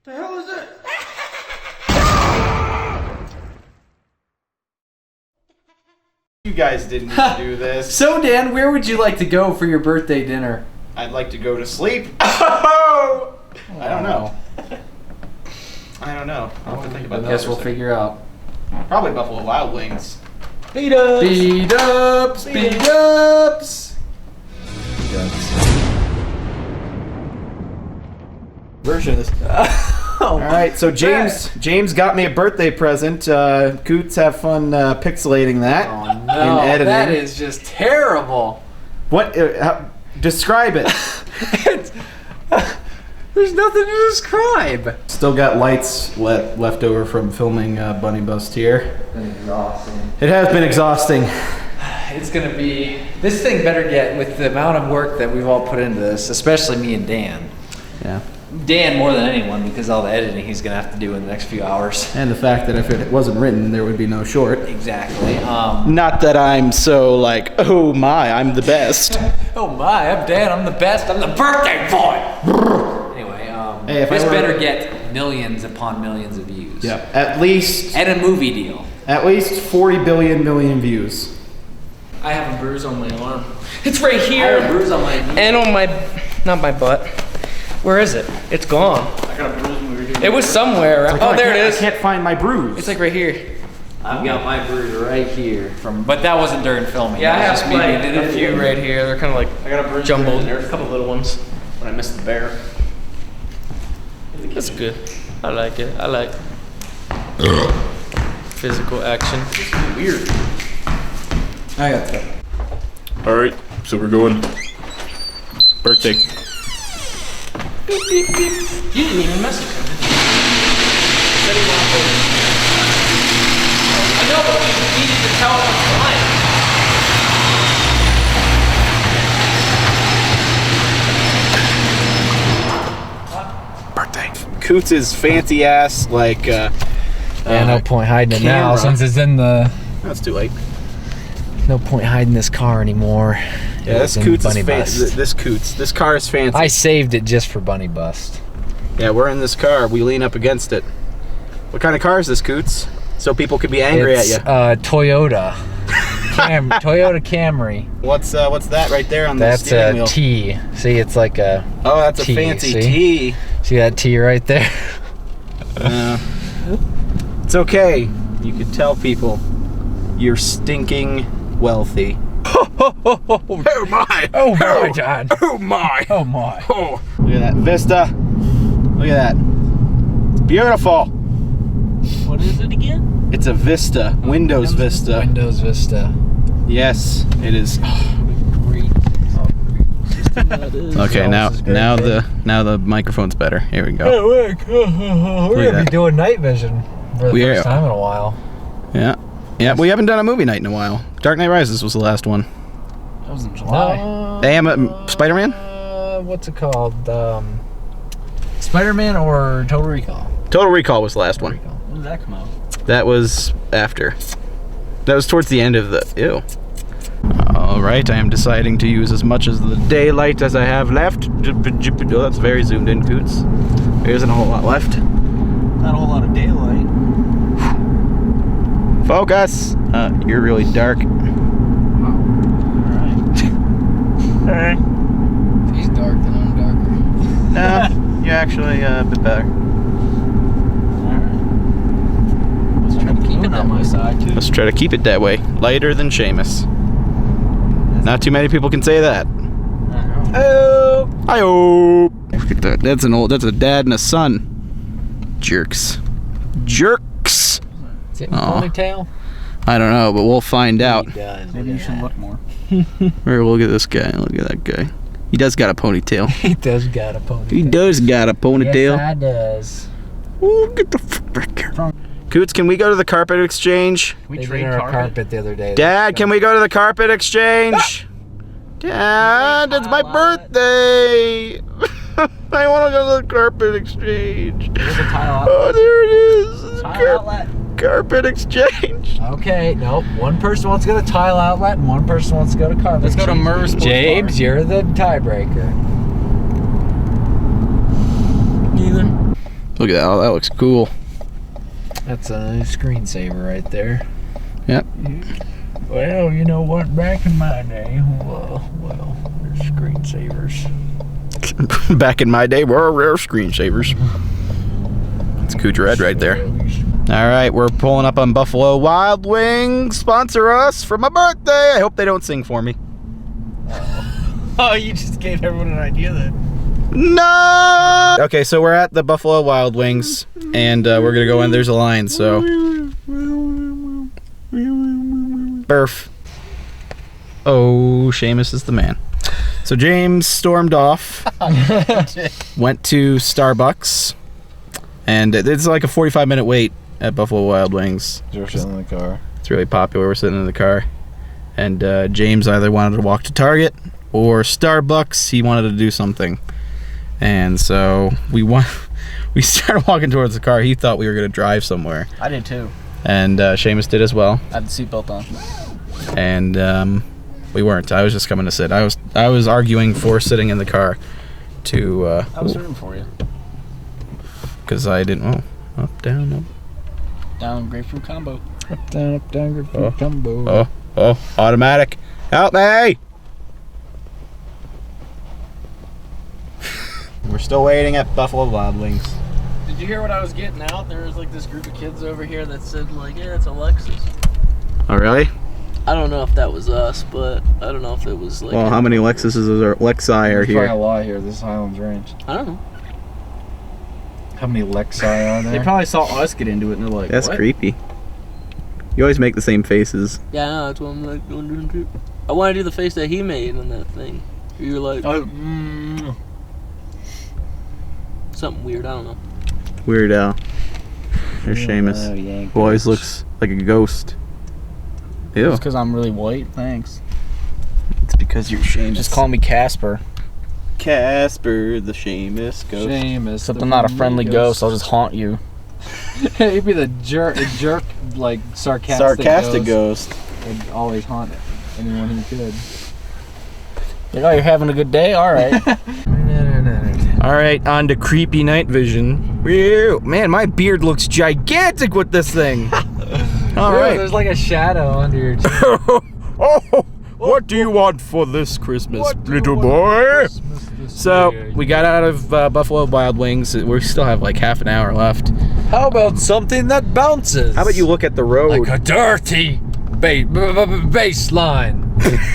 The hell is it? You guys didn't do this. So, Dan, where would you like to go for your birthday dinner? I'd like to go to sleep. Oh! I don't know. I don't know. I'll have to think about that. I guess we'll figure out. Probably Buffalo Wild Wings. Beat ups! Beat ups! Beat ups! Version of this. All right, so James got me a birthday present. Coots, have fun pixelating that Oh no, and editing. that is just terrible. What? Describe it. There's nothing to describe. Still got lights left over from filming Bunny Bust here. Exhausting. It has been exhausting. It's gonna be. This thing better get, with the amount of work that we've all put into this, especially me and Dan. Yeah. Dan more than anyone, because all the editing he's gonna have to do in the next few hours. And the fact that if it wasn't written, there would be no short. Exactly. Not that I'm so like, oh my, I'm the best. Oh my, I'm Dan. I'm the best. I'm the birthday boy. Anyway, Hey, if this I were- better get millions upon millions of views. Yeah, at least And a movie deal. 40 billion views. I have a bruise on my arm. It's right here. I have a bruise on my knee. And on my, not my butt. Where is it? It's gone. I got a bruise when we were doing It was somewhere. Like, Oh, there it I is. can't find my bruise. It's like right here. I've got my bruise right here from, but that wasn't during filming. Yeah, I That was have just me like being a few right here. They're kind of like I got a bruise jumbled. there. There's a couple little ones. When I missed the bear. That's good. I like it. I like physical action. Weird. I got that. All right, so we're going birthday. You didn't even message him. Said he wanted to. I know, but we needed to tell him what's Birthday. Coots' fancy ass, like, Yeah, no point hiding it now camera. since it's in the. That's too late. No point hiding this car anymore. Yeah, this It's in Coots Bunny is Bust. fancy. This car is fancy. I saved it just for Bunny Bust. Yeah, we're in this car. We lean up against it. What kind of car is this, Coots? So people could be angry It's at you. Toyota. Toyota Camry. What's that right there on That's the steering a wheel? T. See, it's like a. Oh, that's a T, fancy see? T. See that T right there? It's okay. You could tell people you're stinking wealthy. Oh my! Oh my, John. Oh my! Oh my. Oh, look at that vista. Look at that. It's beautiful. What is it again? It's a Vista. Windows Vista. Windows Vista. Yes, it is. Great. Okay, now the microphone's better. Here we go. We're Look at gonna that. be doing night vision for the We are. first time in a while. Yeah, we haven't done a movie night in a while. Dark Knight Rises was the last one. That was in July. Spider-Man? What's it called? Spider-Man or Total Recall? Total Recall was the last one. When did that come out? That was after. That was towards the end of the... Ew. Alright, I am deciding to use as much of the daylight as I have left. Oh, that's very zoomed in, Coots. There isn't a whole lot left. Not a whole lot of daylight. Focus! You're really dark. Alright. If he's dark, then I'm darker. No, you're actually a bit better. Alright. Let's try to keep it on my side too. Let's try to keep it that way. Lighter than Seamus. Not too many people can say that. Oh, hi-oh. Look at that. That's a dad and a son. Jerks. Jerks. Is it in Aw. ponytail? I don't know, but we'll find out. He does. Maybe you should look more. Or look at this guy. Look at that guy. He does got a ponytail. He does got a ponytail. He does got a ponytail. Yes, I does. Ooh, get the fuck back here. Coots, can we go to the carpet exchange? We They trade did our carpet. carpet the other day. Dad, can we go to the carpet exchange? Dad, it's my birthday. I want to go to the carpet exchange. There's a tile outlet. Oh, there it is. Tile outlet. Carpet exchange. Okay, nope. One person wants to go to tile outlet and one person wants to go to carpet. Let's go to exchange. Merv's Sports James, Bar. you're the tiebreaker. Neither. Look at that. Oh, that looks cool. That's a nice screensaver right there. Yep. Well, you know what? Back in my day, well, there's screensavers. Back in my day, we're rare screensavers. It's Cooch Red right there. All right, we're pulling up on Buffalo Wild Wings. Sponsor us for my birthday. I hope they don't sing for me. Oh, you just gave everyone an idea then. No! Okay, so we're at the Buffalo Wild Wings, and we're gonna go in. There's a line, so. Burf. Oh, Seamus is the man. So James stormed off, went to Starbucks, and it's like a 45-minute wait at Buffalo Wild Wings. You're sitting in the car. It's really popular. We're sitting in the car, and James either wanted to walk to Target or Starbucks. He wanted to do something, and so we started walking towards the car. He thought we were gonna drive somewhere, I did too. and Seamus did as well. I had the seatbelt on. And we weren't. I was just coming to sit. I was arguing for sitting in the car to I was rooting for you. because I didn't. Oh, up, down, up. Down grapefruit combo. Up, down, grapefruit combo. Oh, automatic. Help me! We're still waiting at Buffalo Wild Wings. Did you hear what I was getting out? There was like this group of kids over here that said like, yeah, it's Alexis. Oh, really? I don't know if that was us, but I don't know if it was like. Well, how many Lexuses or Lexi are There's here? probably a lot here. This is Highlands Ranch. I don't know. How many Lexi are there? They probably saw us get into it and they're like, That's what? creepy. You always make the same faces. Yeah, I know. That's what I'm like wondering too. I want to do the face that he made in that thing. You're like, something weird. I don't know. Weird Al. There's Seamus. Boys looks like a ghost. Ew. Just because I'm really white. Thanks. It's because you're Seamus. Just call me Casper. Casper, the Seamus ghost. Seamus. Except I'm not a friendly ghost. I'll just haunt you. He'd be the jerk, like sarcastic ghost. Would always haunt anyone he could. Like, oh, you're having a good day? All right. All right, on to creepy night vision. Ew, man, my beard looks gigantic with this thing. All right. There's like a shadow under your chin. Oh, what do you want for this Christmas, little boy? So we got out of Buffalo Wild Wings. We still have like half an hour left. How about something that bounces? How about you look at the road? Like a dirty baseline.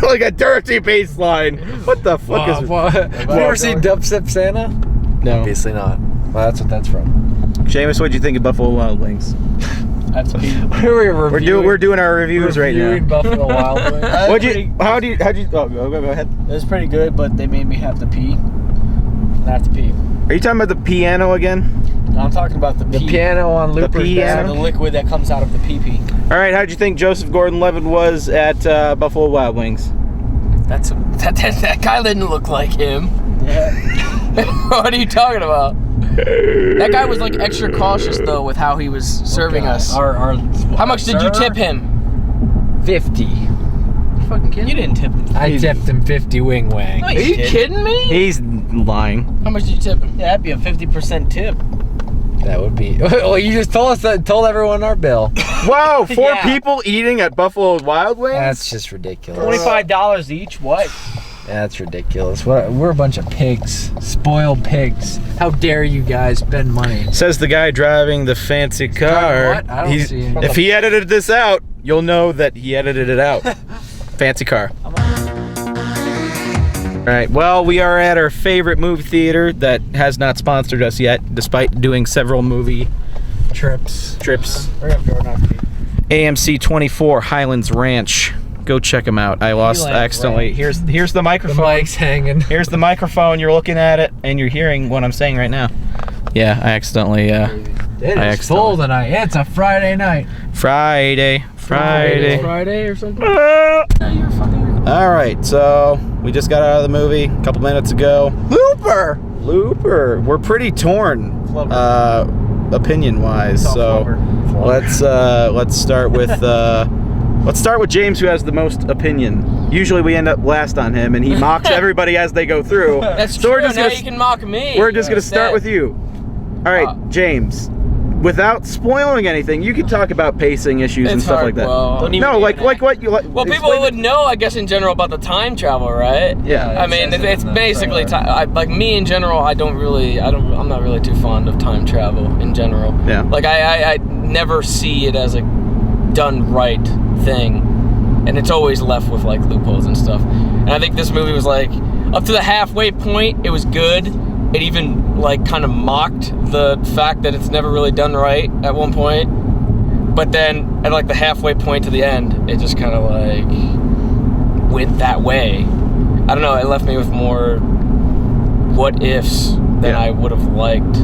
Like a dirty baseline. What the fuck is? Have you ever seen Dubstep Santa? No. Obviously not. Well, that's what that's from. Seamus, what'd you think of Buffalo Wild Wings? That's We're doing our reviews right now. Buffalo Wild Wings. How'd you? Oh, go ahead. It was pretty good, but they made me have to pee. And I have to pee. Are you talking about the piano again? No, I'm talking about the The pee. piano on Looper's piano? The liquid that comes out of the pee-pee. All right, how'd you think Joseph Gordon-Levitt was at Buffalo Wild Wings? That guy didn't look like him. Yeah. What are you talking about? That guy was like extra cautious though with how he was serving us. How much did you tip him? 50. You fucking kidding? You didn't tip him. I tipped him 50 wing wang. No, are you kidding me? He's lying. How much did you tip him? Yeah, that'd be a 50% tip. That would be. Well, you just told everyone our bill. Whoa, four Yeah. people eating at Buffalo Wild Wings? That's just ridiculous. $25 each. What? That's ridiculous. We're a bunch of pigs, spoiled pigs. How dare you guys spend money? Says the guy driving the fancy car. What? I don't see any. If he edited this out, you'll know that he edited it out. Fancy car. All right, well, we are at our favorite movie theater that has not sponsored us yet, despite doing several movie Trips. Hurry up, Jordan. AMC 24 Highlands Ranch. Go check them out. I lost accidentally. Here's the The microphone. mic's hanging. Here's the microphone. You're looking at it, and you're hearing what I'm saying right now. Yeah, I accidentally. It is full tonight. It's a Friday night. Friday. Friday or something? No, you're fucking. All right, so we just got out of the movie a couple minutes ago. Looper. We're pretty torn, opinion-wise. So let's start with James, who has the most opinion. Usually we end up last on him, and he mocks everybody as they go through. That's So true. we're just Now gonna, you can mock me. we're just gonna start with you. All right, James. Without spoiling anything, you could talk about pacing issues and stuff like that. Well, no, like what you like. Well, people would know, I guess, in general about the time travel, right? Yeah. I mean, it's basically like me in general. I'm not really too fond of time travel in general. Yeah. Like I never see it as a done right thing, and it's always left with like loopholes and stuff. And I think this movie was like up to the halfway point, it was good. It even like kind of mocked the fact that it's never really done right at one point. But then at like the halfway point to the end, it just kind of like went that way. I don't know, it left me with more what ifs than I would have liked.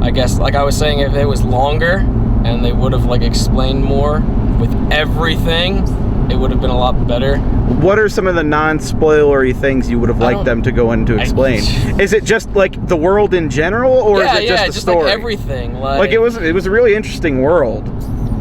I guess, like I was saying, if it was longer and they would have like explained more with everything, it would have been a lot better. What are some of the non-spoilery things you would have liked them to go in to explain? Is it just like the world in general, or is it just the story? Like everything. Like it was a really interesting world.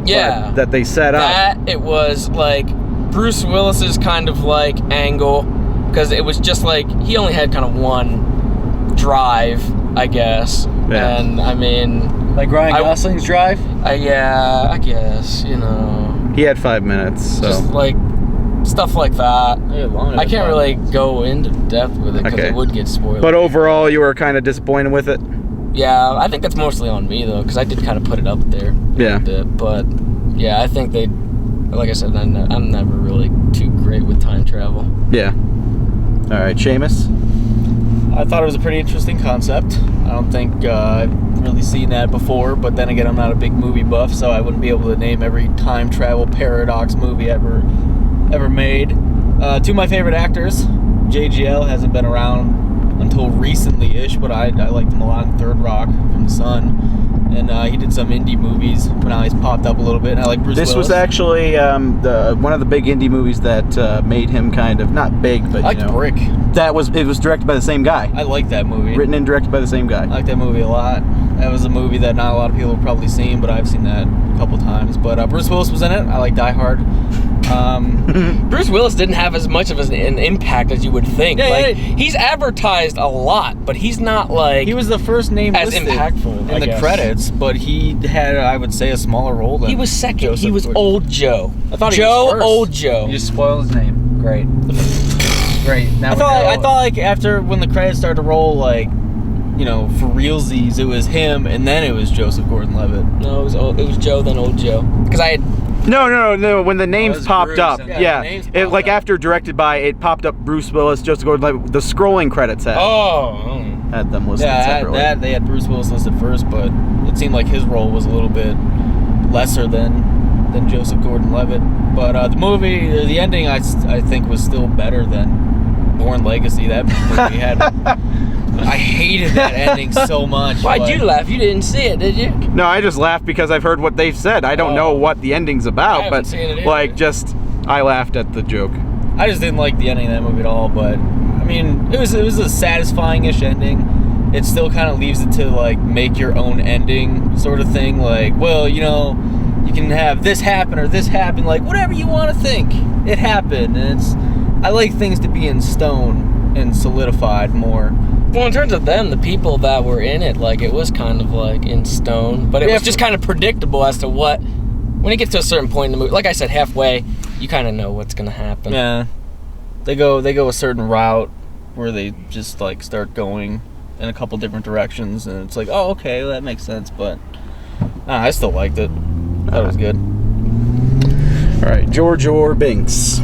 Yeah. That they set up. That it was like Bruce Willis's kind of like angle, because it was just like he only had kind of one drive, I guess. Yeah. And I mean, like Ryan Gosling's drive. Yeah, I guess, you know. He had 5 minutes, so. Just like stuff like that. I can't really go into depth with it because it would get spoiled. But overall, you were kind of disappointed with it? Yeah, I think that's mostly on me though, because I did kind of put it up there a bit. But yeah, I think they, like I said, I'm never really too great with time travel. Yeah. All right, Seamus? I thought it was a pretty interesting concept. I don't think I've really seen that before, but then again, I'm not a big movie buff, so I wouldn't be able to name every time travel paradox movie ever made. Two of my favorite actors, JGL hasn't been around until recently-ish, but I liked him a lot in Third Rock from the Sun. And he did some indie movies, but now he's popped up a little bit. And I like Bruce Willis. This was actually one of the big indie movies that made him kind of, not big, but I liked Brick. It was directed by the same guy. I like that movie. Written and directed by the same guy. I like that movie a lot. That was a movie that not a lot of people have probably seen, but I've seen that a couple times. But Bruce Willis was in it. I like Die Hard. Bruce Willis didn't have as much of an impact as you would think. He's advertised a lot, but he's not like he was the first name as impactful in the credits, but he had, I would say, a smaller role than he was second. Joseph he was Gordon. Old Joe. I thought Joe, he was first. Old Joe. You just spoiled his name. Great. Great. Now I thought like after when the credits started to roll, like, you know, for realsies, it was him, and then it was Joseph Gordon-Levitt. No, it was Joe, then Old Joe. Because I had. No. When the names popped Bruce, up, it like after directed by, it popped up Bruce Willis, Joseph Gordon-Levitt. The scrolling credits had them listed separately. They had Bruce Willis listed first, but it seemed like his role was a little bit lesser than Joseph Gordon-Levitt. But the movie, the ending, I think was still better than Bourne Legacy. That movie had. I hated that ending so much. Why'd you laugh? You didn't see it, did you? No, I just laughed because I've heard what they've said. I don't know what the ending's about, but I laughed at the joke. I just didn't like the ending of that movie at all. But I mean, it was a satisfying-ish ending. It still kind of leaves it to like make your own ending sort of thing. Like, well, you know, you can have this happen or this happen. Like whatever you want to think, it happened. And I like things to be in stone and solidified more. Well, in terms of them, the people that were in it, like, it was kind of, like, in stone. But it was just kind of predictable as to what... When it gets to a certain point in the movie, like I said, halfway, you kind of know what's going to happen. Yeah. They go a certain route where they just, like, start going in a couple different directions. And it's like, oh, okay, well, that makes sense. But I still liked it. That was good. All right, George or Binks?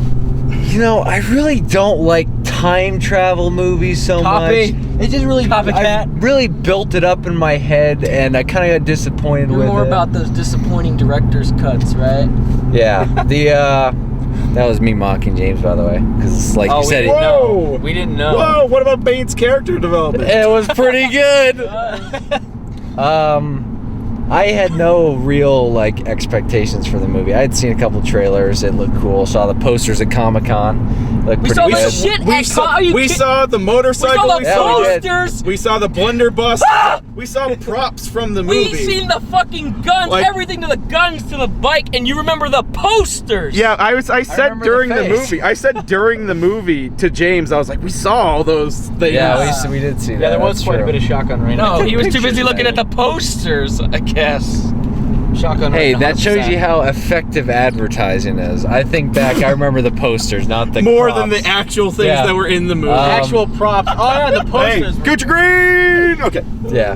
You know, I really don't like time travel movies so much. It just really, I really built it up in my head, and I kind of got disappointed with it. More about those disappointing director's cuts, right? Yeah, that was me mocking James, by the way, because like you said, we didn't know. Whoa! What about Bane's character development? It was pretty good. I had no real like expectations for the movie. I had seen a couple trailers. It looked cool. Saw the posters at Comic-Con. We saw the shit. We saw the motorcycle. We saw the posters. We saw the blunderbuss. We saw props from the We movie. seen the fucking guns, Like- everything to the guns to the bike, and you remember the posters. Yeah, I said remember during the the face. movie. I said during the movie to James, I was like, we saw all those things. Yeah, we did see that. Yeah, there was that's quite a true. bit of shotgun range. No, he was too pictures busy of looking that. at the posters, I guess. Shotgun Hey, range, that shows 100%. you how effective advertising is. I think back, I remember the posters, not the More props. than the actual things Yeah. that were in the movie. Actual props. Oh yeah, the Hey, posters. Gucci Green! Okay. Yeah.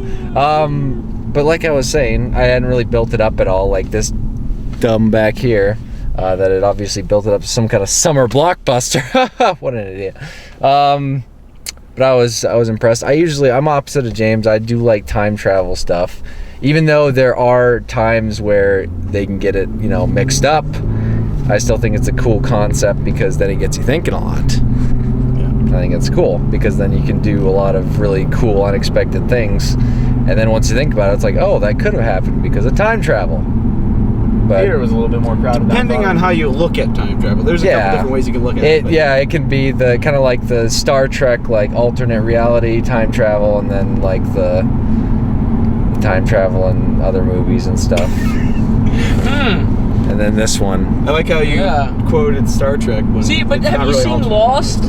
But like I was saying, I hadn't really built it up at all. Like this dumb back here, that had obviously built it up to some kind of summer blockbuster. What an idiot. But I was impressed. I'm opposite of James. I do like time travel stuff. Even though there are times where they can get it, mixed up, I still think it's a cool concept because then it gets you thinking a lot. I think it's cool because then you can do a lot of really cool, unexpected things. And then once you think about it, it's like, oh, that could have happened because of time travel. But Theater was a little bit more crowded. Depending on how you look at time travel. There's a couple different ways you can look at it. but- it can be the kind of like the Star Trek, like alternate reality time travel, and then like the time travel in other movies and stuff. And then this one. I like how you Yeah. quoted Star Trek. See, but it's have not you really seen alternate. Lost?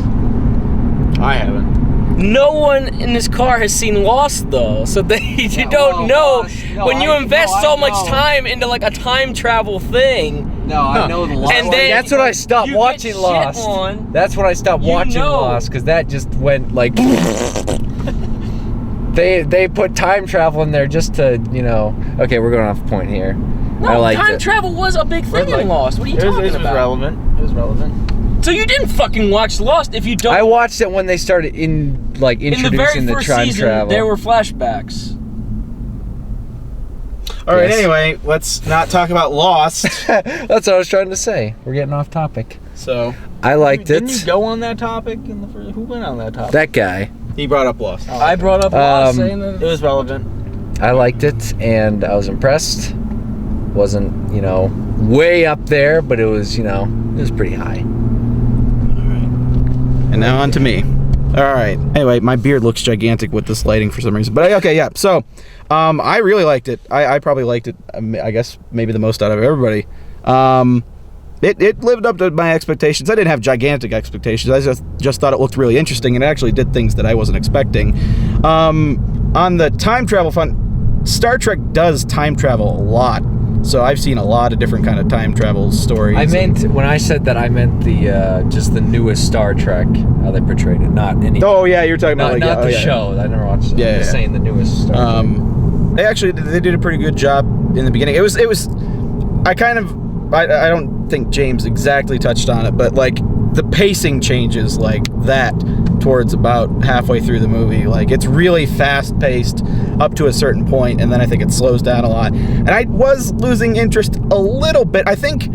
I haven't. No one in this car has seen Lost though, so you don't know. When you invest so much time into like a time travel thing, No, I know the Lost. And then that's when I stopped you get watching shit Lost. on, That's when I stopped you watching know. Lost because that just went like. They put time travel in there just to Okay, we're going off point here. I no, liked time it. travel was a big thing in Lost. What are you talking It was about? relevant. It was relevant. So you didn't fucking watch Lost if you don't. I watched it when they started in the very introducing the first time season, travel. there were flashbacks. All right, Yes. anyway, let's not talk about Lost. That's what I was trying to say. We're getting off topic. So, I liked Didn't you it. go on that topic in the first? Who went on that topic? That guy. he brought up Lost. I brought up Lost saying It that. was relevant. I liked it, and I was impressed. Wasn't way up there, but it was it was pretty high. And now on to me. All right. Anyway, my beard looks gigantic with this lighting for some reason. But okay, yeah. So, I really liked it. I probably liked it. I guess maybe the most out of everybody. It lived up to my expectations. I didn't have gigantic expectations. I just thought it looked really interesting and it actually did things that I wasn't expecting. On the time travel front, Star Trek does time travel a lot. So I've seen a lot of different kind of time travel stories. When I said that, I meant the just the newest Star Trek, how they portrayed it, not any. Oh yeah, you're talking about not the show. I never watched it. Yeah, I'm just yeah. saying the newest Star Trek. They did a pretty good job in the beginning. It was I don't think James exactly touched on it, but like the pacing changes like that towards about halfway through the movie. Like it's really fast paced up to a certain point, and then I think it slows down a lot. And I was losing interest a little bit. I think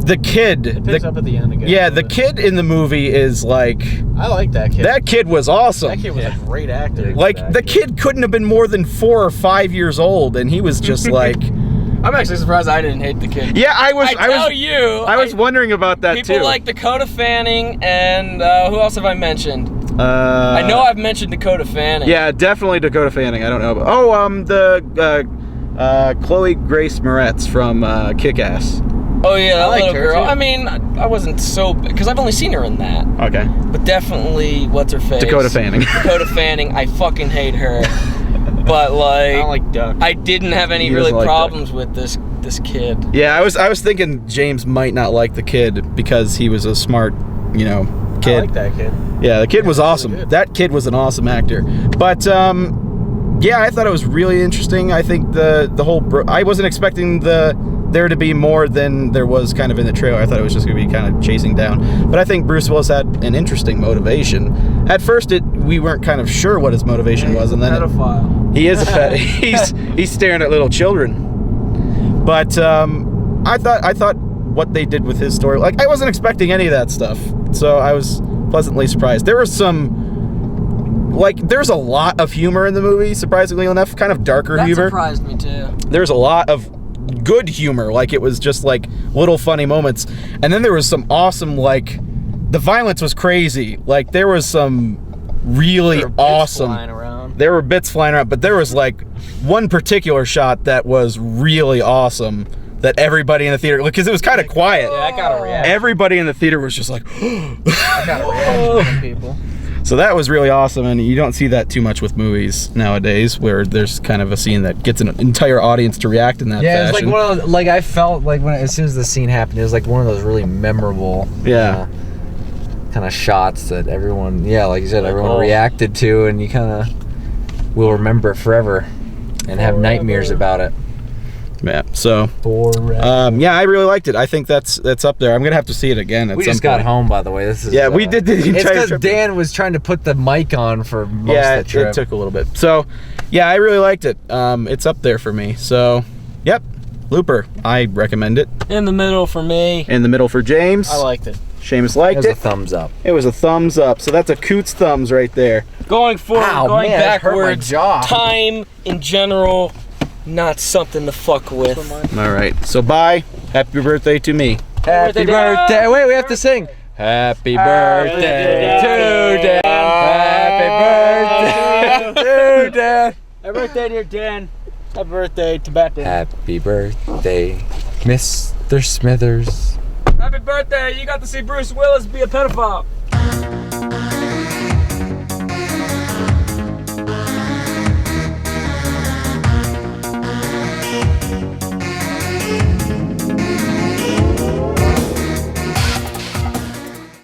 the kid, It picks up at the end again. yeah, the kid in the movie is like, I like that kid. that kid was awesome. That kid was a great actor. Like the kid couldn't have been more than 4 or 5 years old, and he was just like, I'm actually surprised I didn't hate the kid. yeah, I was wondering about that People too. like Dakota Fanning and who else have I mentioned? I I know I've mentioned Dakota Fanning. Yeah, definitely Dakota Fanning. I don't know. The Chloe Grace Moretz from Kick-Ass. Oh yeah, that liked little her, girl. too. I mean, I wasn't so because I've only seen her in that, Okay. but definitely what's her face? Dakota Fanning. Dakota Fanning. I fucking hate her. But I don't like, like Duck. I didn't have any He really doesn't like problems with this kid. Yeah, I was thinking James might not like the kid because he was a smart, kid. I like that kid. Yeah, the kid was awesome. good. That kid was an awesome actor. But yeah, I thought it was really interesting. I think the whole I wasn't expecting there to be more than there was kind of in the trailer. I thought it was just going to be kind of chasing down. But I think Bruce Willis had an interesting motivation. At first, we weren't kind of sure what his motivation was, and then Pedophile. he is a pet. he's staring at little children. But I thought what they did with his story, like I wasn't expecting any of that stuff, so I was pleasantly surprised. There was there's a lot of humor in the movie, surprisingly enough, kind of darker That humor. surprised me too. There's a lot of good humor, like it was just like little funny moments, and then there was some awesome, like the violence was crazy. Like there was some really There were bits awesome. flying around. there were bits flying around, but there was like one particular shot that was really awesome that everybody in the theater, because it was kind of quiet. Yeah, I got a reaction. Everybody in the theater was just like, I got a reaction from people. so that was really awesome, and you don't see that too much with movies nowadays, where there's kind of a scene that gets an entire audience to react in that Yeah, fashion. it's like one of those, like I felt like when as soon as the scene happened, it was like one of those really memorable, Yeah. kind of shots that everyone, like you said, Like, everyone oh. reacted to, and you kind of will remember it forever and have nightmares about it. Yeah. So, Forever. yeah, I really liked it. I think that's up there. I'm gonna have to see it again at We some just got point. home, by the way. This is Yeah, we did the It's entire because trip. Dan was trying to put the mic on for most Yeah, of the trip. it took a little bit. So, yeah, I really liked it. It's up there for me. So, yep, Looper. I recommend it. In the middle for me. In the middle for James. I liked it. Seamus It liked was it. a thumbs up. It was a thumbs up. So that's a Coots thumbs right there. Going forward, Ow, going man, that hurt my backwards. jaw. Time in general, not something to fuck with. All right. So bye. Happy birthday to me. Happy birthday. Wait, we have to sing. Happy birthday to Dan. Happy birthday to Dan. Happy birthday, dear Dan. Happy birthday to Bat Dan. Happy birthday, Mr. Smithers. Happy birthday! You got to see Bruce Willis be a pedophile.